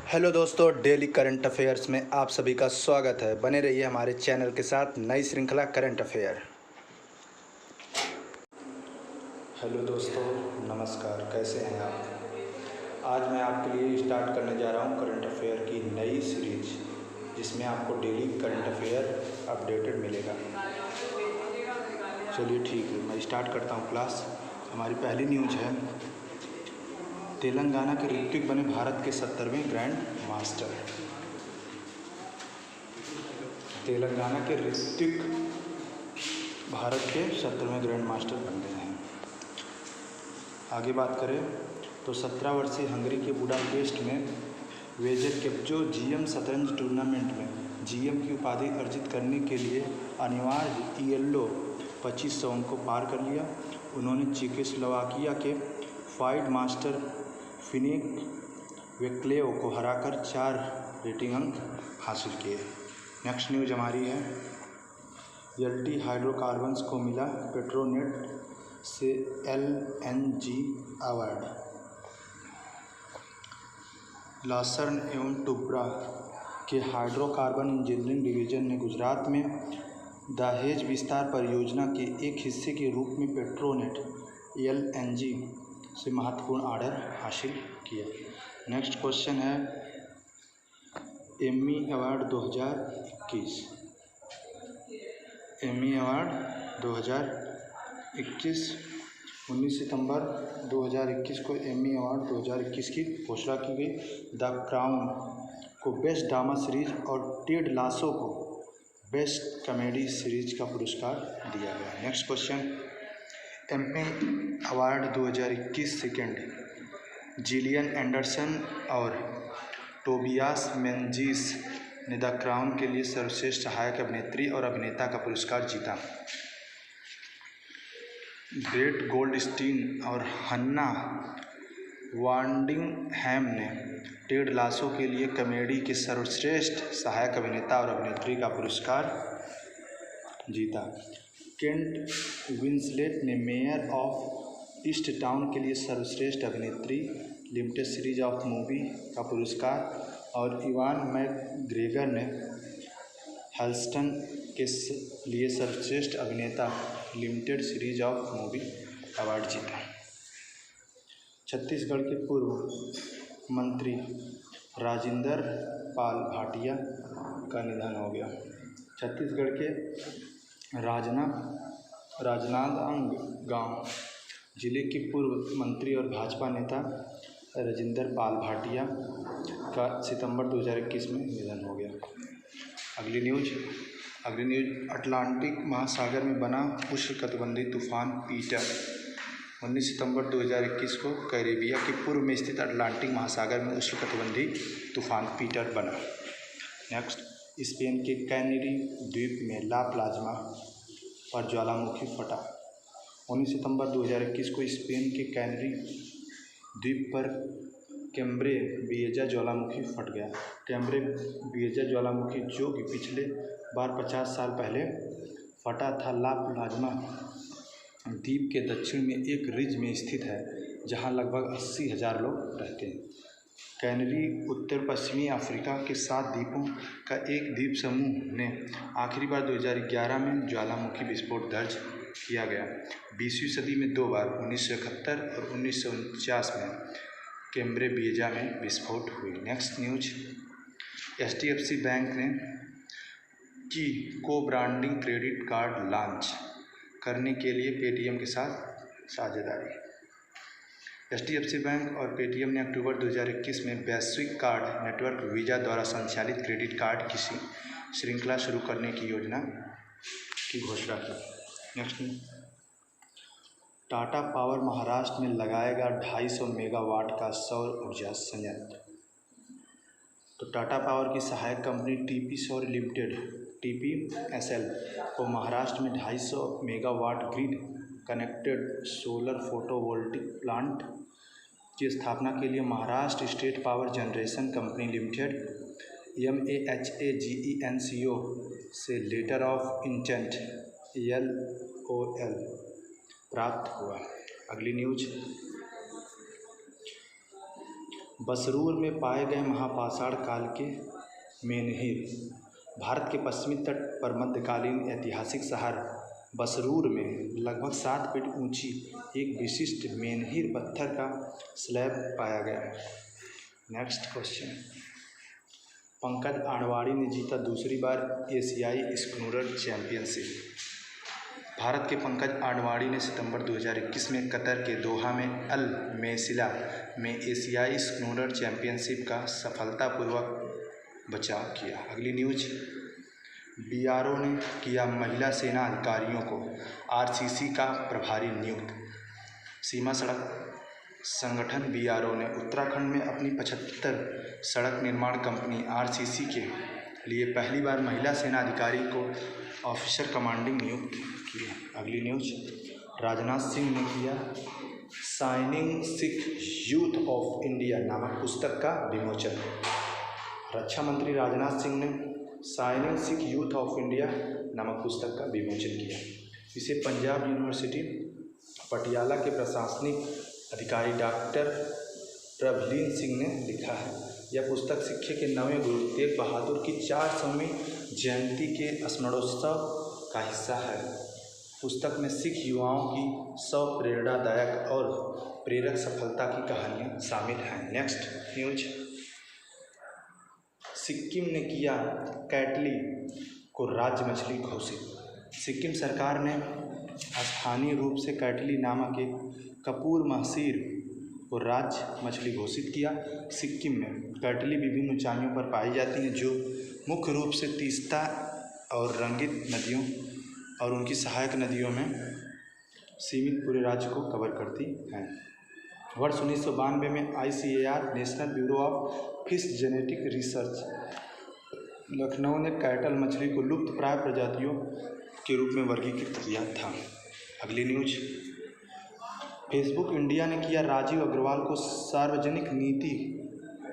Hello दोस्तों, daily current affairs में आप सभी का स्वागत है। बने रहिए हमारे चैनल के साथ। नई श्रृंखला करंट अफेयर। हेलो दोस्तों, नमस्कार। कैसे हैं आप? आज मैं आपके लिए स्टार्ट करने जा रहा हूं करंट अफेयर की नई सीरीज, जिसमें आपको डेली करंट अफेयर अपडेटेड मिलेगा। चलिए ठीक है, मैं स्टार्ट करता हूं क्लास। हमारी पहली न्यूज है, तेलंगाना के ऋत्विक बने भारत के 70वें ग्रैंड मास्टर। तेलंगाना के ऋत्विक भारत के 70वें ग्रैंड मास्टर बन गए हैं। आगे बात करें तो 17 वर्षीय हंगरी के बुडापेस्ट में वेजर केप्जो जीएम शतरंज टूर्नामेंट में जीएम की उपाधि अर्जित करने के लिए अनिवार्य ईएलओ 2500 अंक को पार कर लिया। उन्होंने चेकोस्लोवाकिया के फाइड मास्टर फिनिक वेक्लेव को हराकर 4 रेटिंग अंक हासिल किए। नेक्स्ट न्यूज हमारी है, एलटी हाइड्रोकार्बन्स को मिला पेट्रोनेट से एलएनजी अवार्ड। लासर्न एवं टुब्रा के हाइड्रोकार्बन इंजीनियरिंग डिवीजन ने गुजरात में दहेज विस्तार परियोजना के एक हिस्से के रूप में पेट्रोनेट एलएनजी से महत्वपूर्ण ऑर्डर हासिल किया। नेक्स्ट क्वेश्चन है, एम्मी अवार्ड 2021। एम्मी अवार्ड 2021 19 सितंबर 2021 को एम्मी अवार्ड 2021 की घोषणा की गई। द क्राउन को बेस्ट ड्रामा सीरीज और टेड लासो को बेस्ट कॉमेडी सीरीज का पुरस्कार दिया गया। Next question, Emmy award 2021 second Gillian Anderson और टोबियास मेंजिस ने द क्राउन के लिए सर्वश्रेष्ठ सहायक अभिनेत्री और अभिनेता का पुरस्कार जीता। ब्रेट गोल्डस्टीन और हन्ना वांडिंगहैम ने टेड लासो के लिए कॉमेडी के सर्वश्रेष्ठ सहायक अभिनेता और अभिनेत्री का पुरस्कार जीता। केंट विंसलेट ने मेयर ऑफ ईस्ट टाउन के लिए सर्वश्रेष्ठ अभिनेत्री लिमिटेड सीरीज ऑफ मूवी का पुरस्कार और इवान मैकग्रेगर ने हेल्स्टन के लिए सर्वश्रेष्ठ अभिनेता limited series of movie award जीता। छत्तीसगढ़ के पूर्व मंत्री राजिंदर पाल भाटिया का निधन हो गया। छत्तीसगढ़ के राजनांदगांव जिले के पूर्व मंत्री और भाजपा नेता राजिंदर पाल भाटिया का सितंबर 2021 में निधन हो गया। अगली न्यूज, अटलांटिक महासागर में बना उष्णकटिबंधीय तूफान पीटर 19 सितंबर 2021 को कैरेबिया के पूर्व में स्थित अटलांटिक महासागर में उष्णकटिबंधीय तूफान पीटर बना। नेक्स्ट, स्पेन के कैनरी द्वीप में ला प्लाज्मा पर ज्वालामुखी फटा। 19 सितंबर 2021 को स्पेन के कैनरी द्वीप पर कैम्ब्रे विएजा ज्वालामुखी फट गया। कैम्ब्रे विएजा ज्वालामुखी जो कि पिछले बार 50 साल पहले फटा था, ला प्लाज्मा द्वीप के दक्षिण में एक रिज में स्थित है जहां लगभग 80,000 लोग रहते हैं। कैनरी उत्तर पश्चिमी अफ्रीका के 7 द्वीपों का एक द्वीप समूह ने आखिरी बार 2011 में ज्वालामुखी विस्फोट दर्ज किया गया। 20वीं सदी में 2 बार 1971 और 1949 में कैम्ब्रे विएजा में विस्फोट हुई। नेक्स्ट न्यूज, एचडीएफसी बैंक ने की को ब्रांडिंग क्रेडिट कार्ड लॉन्च करने के लिए पेटीएम के साथ साझेदारी। एचडीएफसी बैंक और पेटीएम ने अक्टूबर 2021 में वैश्विक कार्ड नेटवर्क वीज़ा द्वारा संचालित क्रेडिट कार्ड की श्रृंखला शुरू करने की योजना की घोषणा की। नेक्स्ट, टाटा पावर महाराष्ट्र में लगाएगा 250 मेगावाट का सौर ऊर्जा संयंत्र। तो टाटा पावर की सहायक कंपनी टीपी सौर लिमिटेड TPSL को महाराष्ट्र में 250 megawatt grid connected solar photovoltaic plant की स्थापना के लिए Maharashtra state power generation company limited MAHAGENCO से लेटर ऑफ इंटेंट LOL प्राप्त हुआ। अगली न्यूज, बसरूर में पाए गए महापाषाण काल के मेनहिर। भारत के पश्चिमी तट पर मध्यकालीन ऐतिहासिक शहर बसरूर में लगभग 7 फीट ऊंची एक विशिष्ट मेनहिर पत्थर का स्लैब पाया गया। नेक्स्ट क्वेश्चन, पंकज आडवाणी ने जीता दूसरी बार एशियाई स्नूकर चैंपियनशिप। भारत के पंकज आडवाणी ने सितंबर 2021 में कतर के दोहा में अल मेसिला में एशियाई स्नूकर चैंपियनशिप का सफलतापूर्वक बचाव किया। अगली न्यूज, बीआरओ ने किया महिला सेना अधिकारियों को आरसीसी का प्रभारी नियुक्त। सीमा सड़क संगठन बीआरओ ने उत्तराखंड में अपनी 75 सड़क निर्माण कंपनी आरसीसी के लिए पहली बार महिला सेना अधिकारी को ऑफिसर कमांडिंग नियुक्त किया। अगली न्यूज, राजनाथ सिंह ने किया shining Sikh youth of India नामक पुस्तक का विमोचन। रक्षा मंत्री राजनाथ सिंह ने shining Sikh youth of India नामक पुस्तक का विमोचन किया। इसे पंजाब यूनिवर्सिटी पटियाला के प्रशासनिक अधिकारी डॉक्टर प्रभलीन सिंह ने लिखा है। यह पुस्तक सिक्के के 9वें गुरु तेग बहादुर की 400वीं जयंती के स्मरणोत्सव का हिस्सा है। पुस्तक में सिख युवाओं की 100 प्रेरणादायक और प्रेरक सफलता की कहानियाँ शामिल हैं। नेक्स्ट न्यूज, सिक्किम ने किया कैटली को राज्य मछली घोषित। सिक्किम सरकार ने स्थानीय रूप से कैटली नामक एक कपूर महसीर को राज्य मछली घोषित किया। सिक्किम में कैटली विभिन्न ऊंचाइयों पर पाई जाती हैं जो मुख्य रूप से तीस्ता और रंगित नदियों और उनकी सहायक नदियों में सीमित पूरे राज्य को कवर करती हैं। वर्ष 1992 में ICAR national bureau of fish genetic research Lucknow ने कैटल मछली को लुप्त प्राय प्रजातियों के रूप में वर्गीकृत किया था। अगली न्यूज, फेसबुक इंडिया ने किया राजीव अग्रवाल को सार्वजनिक नीति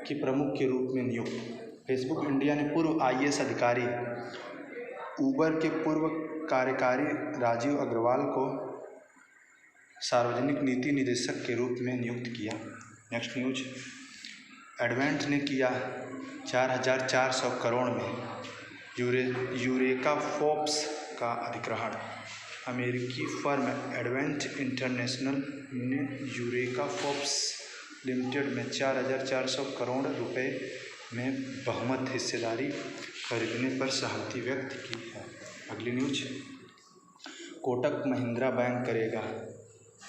के प्रमुख के रूप में नियुक्त। फेसबुक इंडिया ने पूर्व IAS अधिकारी उबर के पूर्व कार्यकारी राजीव अग्रवाल को सार्वजनिक नीति निदेशक के रूप में नियुक्त किया। नेक्स्ट न्यूज, एडवेंट ने किया 4400 करोड़ में यूरेका फोर्ब्स का अधिग्रहण। अमेरिकी फर्म एडवेंट इंटरनेशनल ने यूरेका फोर्ब्स लिमिटेड में 4400 करोड़ रुपए में बहुमत हिस्सेदारी खरीदने पर सहमति व्यक्त की है। अगली न्यूज, कोटक महिंद्रा बैंक करेगा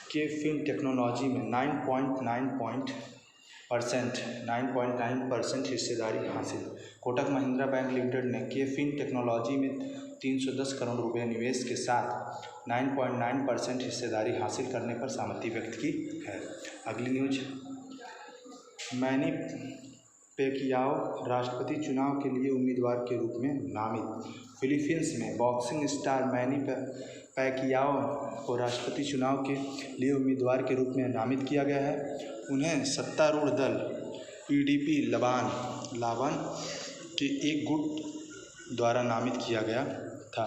के फिन टेक्नोलॉजी में 9.9% हिस्सेदारी हासिल। कोटक महिंद्रा बैंक लिमिटेड ने के फिन टेक्नोलॉजी में 310 करोड़ रुपये निवेश के साथ 9.9% हिस्सेदारी हासिल करने पर सहमति व्यक्त की है। अगली न्यूज, मैनी पैकियाओ राष्ट्रपति चुनाव के लिए उम्मीदवार के रूप में नामित। फिलीपींस में बॉक्सिंग स्टार मैनी पैकियाओ को राष्ट्रपति चुनाव के लिए उम्मीदवार के रूप में नामित किया गया है। उन्हें सत्तारूढ़ दल PDP लाबान के एक गुट द्वारा नामित किया गया था।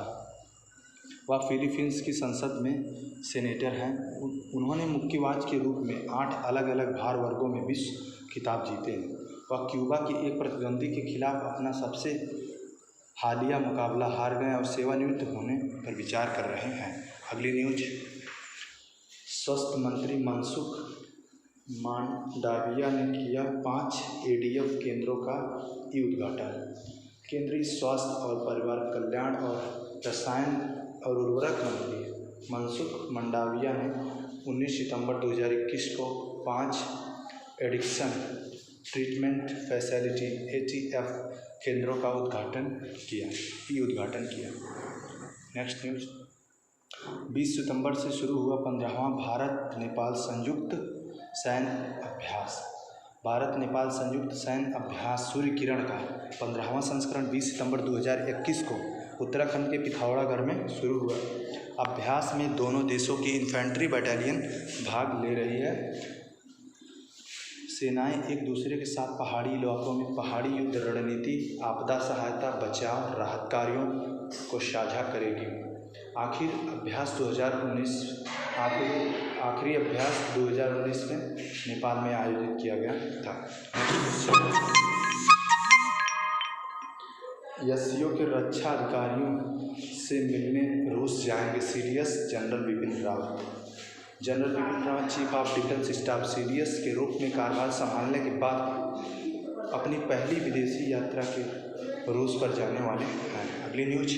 वह फिलीपींस की संसद में सेनेटर हैं। उन्होंने मुक्केबाज के रूप में 8 अलग अलग भार वर्गों में विश्व खिताब जीते हैं। वह क्यूबा के एक प्रतिद्वंदी के खिलाफ अपना सबसे हालिया मुकाबला हार गए और सेवानिवृत्त होने पर विचार कर रहे हैं। अगली न्यूज, स्वास्थ्य मंत्री मनसुख मांडविया ने किया 5 ADF केंद्रों का उद्घाटन। केंद्रीय स्वास्थ्य और परिवार कल्याण और रसायन और उर्वरक मंत्री मनसुख मांडविया ने 19 सितंबर 2021 को 5 एडिक्शन ट्रीटमेंट फैसिलिटी ATF केंद्रों का उद्घाटन किया। नेक्स्ट न्यूज, 20 सितंबर से शुरू हुआ 15वां भारत नेपाल संयुक्त सैन्य अभ्यास। भारत नेपाल संयुक्त सैन्य अभ्यास सूर्य किरण का 15वां संस्करण 20 सितंबर 2021 को उत्तराखंड के पिथौरागढ़ में शुरू हुआ। अभ्यास में दोनों देशों की इन्फेंट्री बटालियन भाग ले रही है। सेनाएं एक दूसरे के साथ पहाड़ी इलाकों में पहाड़ी युद्ध रणनीति, आपदा सहायता, बचाव, राहत कार्यों को साझा करेगी। आखिर आखिरी अभ्यास 2019 में नेपाल में आयोजित किया गया था। एससीओ के रक्षा अधिकारियों से मिलने रूस जाएंगे CDS general Bipin Rawat. General Bipin Rawat chief of defence staff CDS के रूप में कार्यभार संभालने के बाद अपनी पहली विदेशी यात्रा के रूस पर जाने वाले हैं। अगली न्यूज,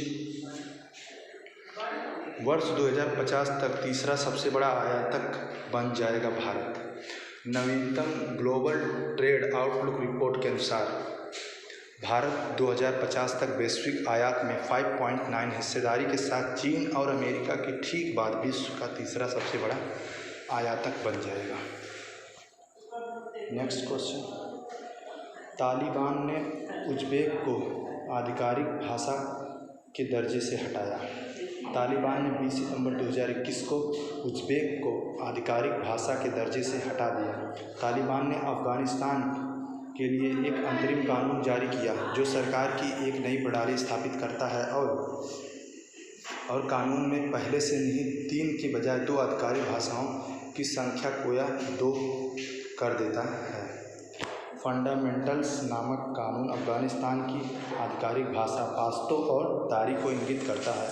वर्ष 2050 तक तीसरा सबसे बड़ा आयातक बन जाएगा भारत। नवीनतम ग्लोबल ट्रेड आउटलुक रिपोर्ट के अनुसार भारत 2050 तक वैश्विक आयात में 5.9 हिस्सेदारी के साथ चीन और अमेरिका के ठीक बाद विश्व का तीसरा सबसे बड़ा आयातक बन जाएगा। नेक्स्ट क्वेश्चन, तालिबान ने उज़्बेक को आधिकारिक भाषा के दर्जे से हटाया। तालिबान ने 20 सितंबर 2021 को उज़्बेक को आधिकारिक भाषा के दर्जे से हटा दिया। तालिबान ने अफ़गानिस्तान के लिए एक अंतरिम कानून जारी किया जो सरकार की एक नई प्रणाली स्थापित करता है और कानून में पहले से नहीं 3 के बजाय 2 आधिकारिक भाषाओं की संख्या को 2 कर देता है। फंडामेंटल्स नामक कानून अफ़गानिस्तान की आधिकारिक भाषा पाश्तो और दारी को इंगित करता है।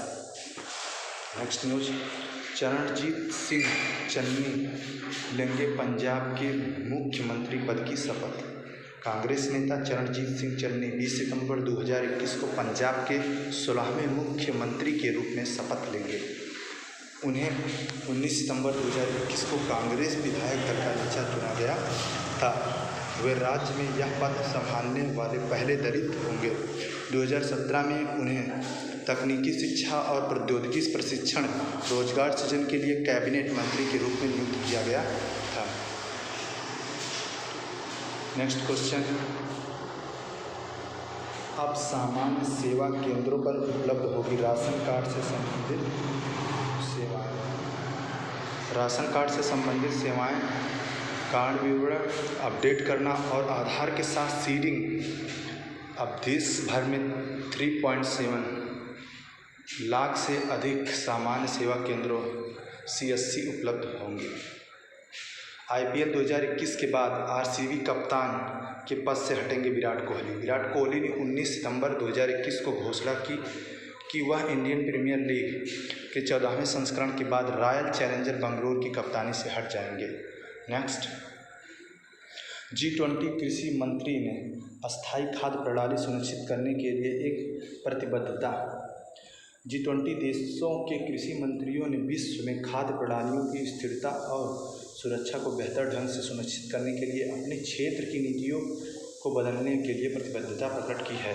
नेक्स्ट न्यूज, चरणजीत सिंह चन्नी लेंगे पंजाब के मुख्यमंत्री पद की शपथ। कांग्रेस नेता चरणजीत सिंह चन्नी 20 सितंबर 2021 को पंजाब के 16वें मुख्यमंत्री के रूप में शपथ लेंगे। उन्हें 19 सितंबर 2021 को कांग्रेस विधायक दल का नेता चुना गया था। वे राज्य में यह पद संभालने वाले पहले दलित होंगे। 2017 में उन्हें तकनीकी शिक्षा और प्रौद्योगिकी प्रशिक्षण रोजगार सृजन के लिए कैबिनेट मंत्री के रूप में नियुक्त किया गया था। नेक्स्ट क्वेश्चन, अब सामान्य सेवा केंद्रों पर उपलब्ध होगी राशन कार्ड से संबंधित सेवाएं। राशन कार्ड से संबंधित सेवाएं कार्ड विवरण अपडेट करना और आधार के साथ सीडिंग। अब देश भर में 3.7 लाख से अधिक सामान्य सेवा केंद्रों CSC उपलब्ध होंगे। IPL 2021 के बाद RCB कप्तान के पद से हटेंगे विराट कोहली। विराट कोहली ने 19 सितंबर 2021 को घोषणा की कि वह इंडियन प्रीमियर लीग के 14वें संस्करण के बाद रॉयल चैलेंजर बेंगलुरु की कप्तानी से हट जाएंगे। नेक्स्ट, G20 कृषि मंत्री ने अस्थायी खाद्य प्रणाली सुनिश्चित करने के लिए एक प्रतिबद्धता। G20 देशों के कृषि मंत्रियों ने विश्व में खाद्य प्रणालियों की स्थिरता और सुरक्षा को बेहतर ढंग से सुनिश्चित करने के लिए अपने क्षेत्र की नीतियों को बदलने के लिए प्रतिबद्धता प्रकट की है।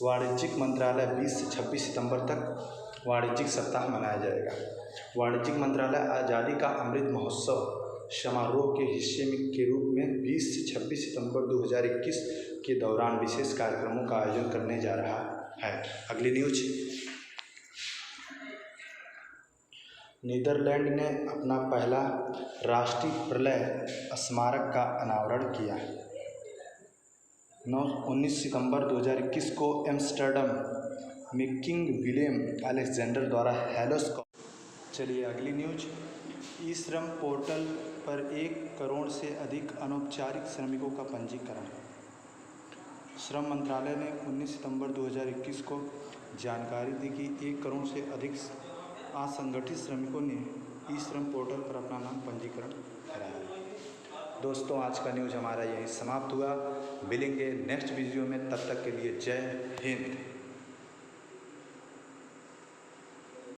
वाणिज्यिक मंत्रालय 20 से 26 सितंबर तक वाणिज्यिक सप्ताह मनाया जाएगा। वाणिज्यिक मंत्रालय आज़ादी का अमृत महोत्सव समारोह के हिस्से के रूप में 20 से 26 सितंबर 2021 के दौरान विशेष कार्यक्रमों का आयोजन करने जा रहा है। अगली न्यूज, नीदरलैंड ने अपना पहला राष्ट्रीय प्रलय स्मारक का अनावरण किया। 19 सितंबर 2021 को एम्स्टर्डम में किंग विलियम अलेक्जेंडर द्वारा चलिए अगली न्यूज, ई श्रम पोर्टल पर 1 करोड़ से अधिक अनौपचारिक श्रमिकों का पंजीकरण। श्रम मंत्रालय ने 19 सितंबर 2021 को जानकारी दी कि 1 करोड़ से अधिक असंगठित श्रमिकों ने ई श्रम पोर्टल पर अपना नाम पंजीकरण कराया। दोस्तों, आज का न्यूज़ हमारा यहीं समाप्त हुआ। मिलेंगे नेक्स्ट वीडियो में, तब तक के लिए जय हिंद।